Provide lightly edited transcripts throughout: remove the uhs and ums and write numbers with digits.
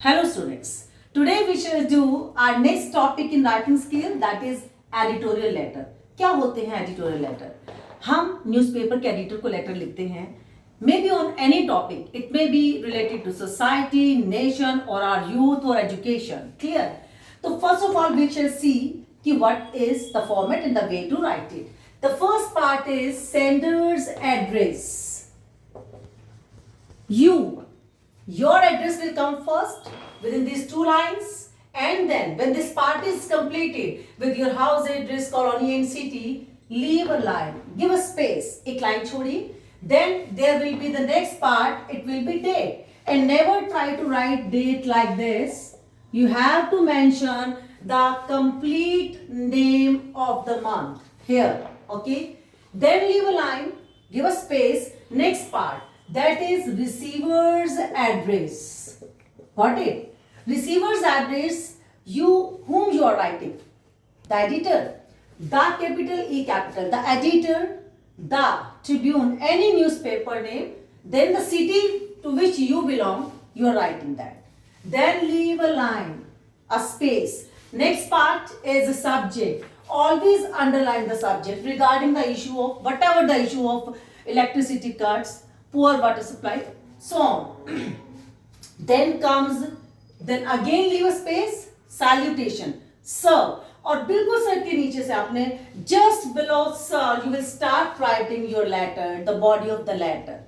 Hello students, today we shall do our next topic in writing skill, that is editorial letter. क्या होते हैं editorial letter? हम newspaper के editor को letter लिखते हैं, maybe on any topic. It may be related to society, nation or our youth or education. Clear? So first of all we shall see what is the format and the way to write it. The first part is sender's address. Your address will come first within these two lines, and then when this part is completed with your house address, colony and city, leave a line, give a space, एक line छोड़ी. Then there will be the next part, it will be date, and never try to write date like this. You have to mention the complete name of the month here, okay? Then leave a line, give a space, next part. That is receiver's address. Got it? Receiver's address, whom you are writing. The editor. The capital E capital. The editor, the Tribune, any newspaper name. Then the city to which you belong, you are writing that. Then leave a line, a space. Next part is the subject. Always underline the subject regarding the issue of, whatever the issue of electricity cuts, poor water supply, so on. Then again leave a space, salutation, sir. और बिल्कुल sir के नीचे से आपने just below sir you will start writing your letter, the body of the letter.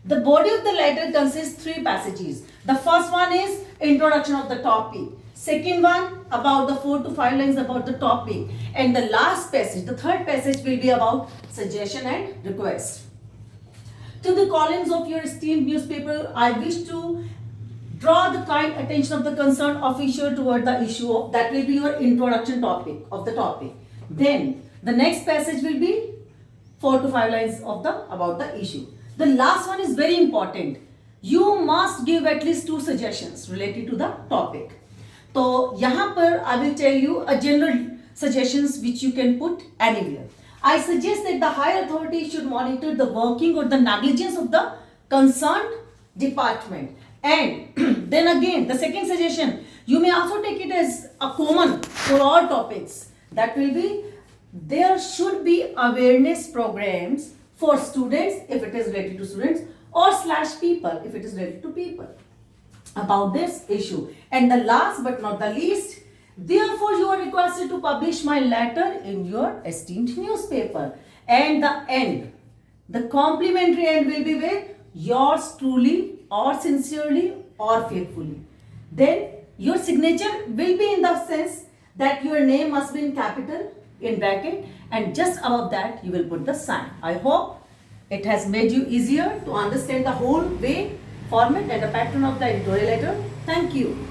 The body of the letter consists three passages. The first one is introduction of the topic. Second one about the 4 to 5 lines about the topic. And the last passage, the third passage will be about suggestion and request. To the columns of your esteemed newspaper, I wish to draw the kind attention of the concerned official toward the issue of, that will be your introduction topic of the topic. Then the next passage will be 4 to 5 lines of about the issue. The last one is very important. You must give at least 2 suggestions related to the topic. So यहाँ पर I will tell you a general suggestions which you can put anywhere. I suggest that the higher authority should monitor the working or the negligence of the concerned department. And then again, the second suggestion, you may also take it as a common for all topics. That will be, there should be awareness programs for students if it is related to students, or / people if it is related to people about this issue. And the last but not the least, therefore, you are requested to publish my letter in your esteemed newspaper. And the end, the complimentary end will be with yours truly or sincerely or faithfully. Then your signature will be in the sense that your name must be in capital, in bracket, and just above that you will put the sign. I hope it has made you easier to understand the whole way, format and the pattern of the editorial letter. Thank you.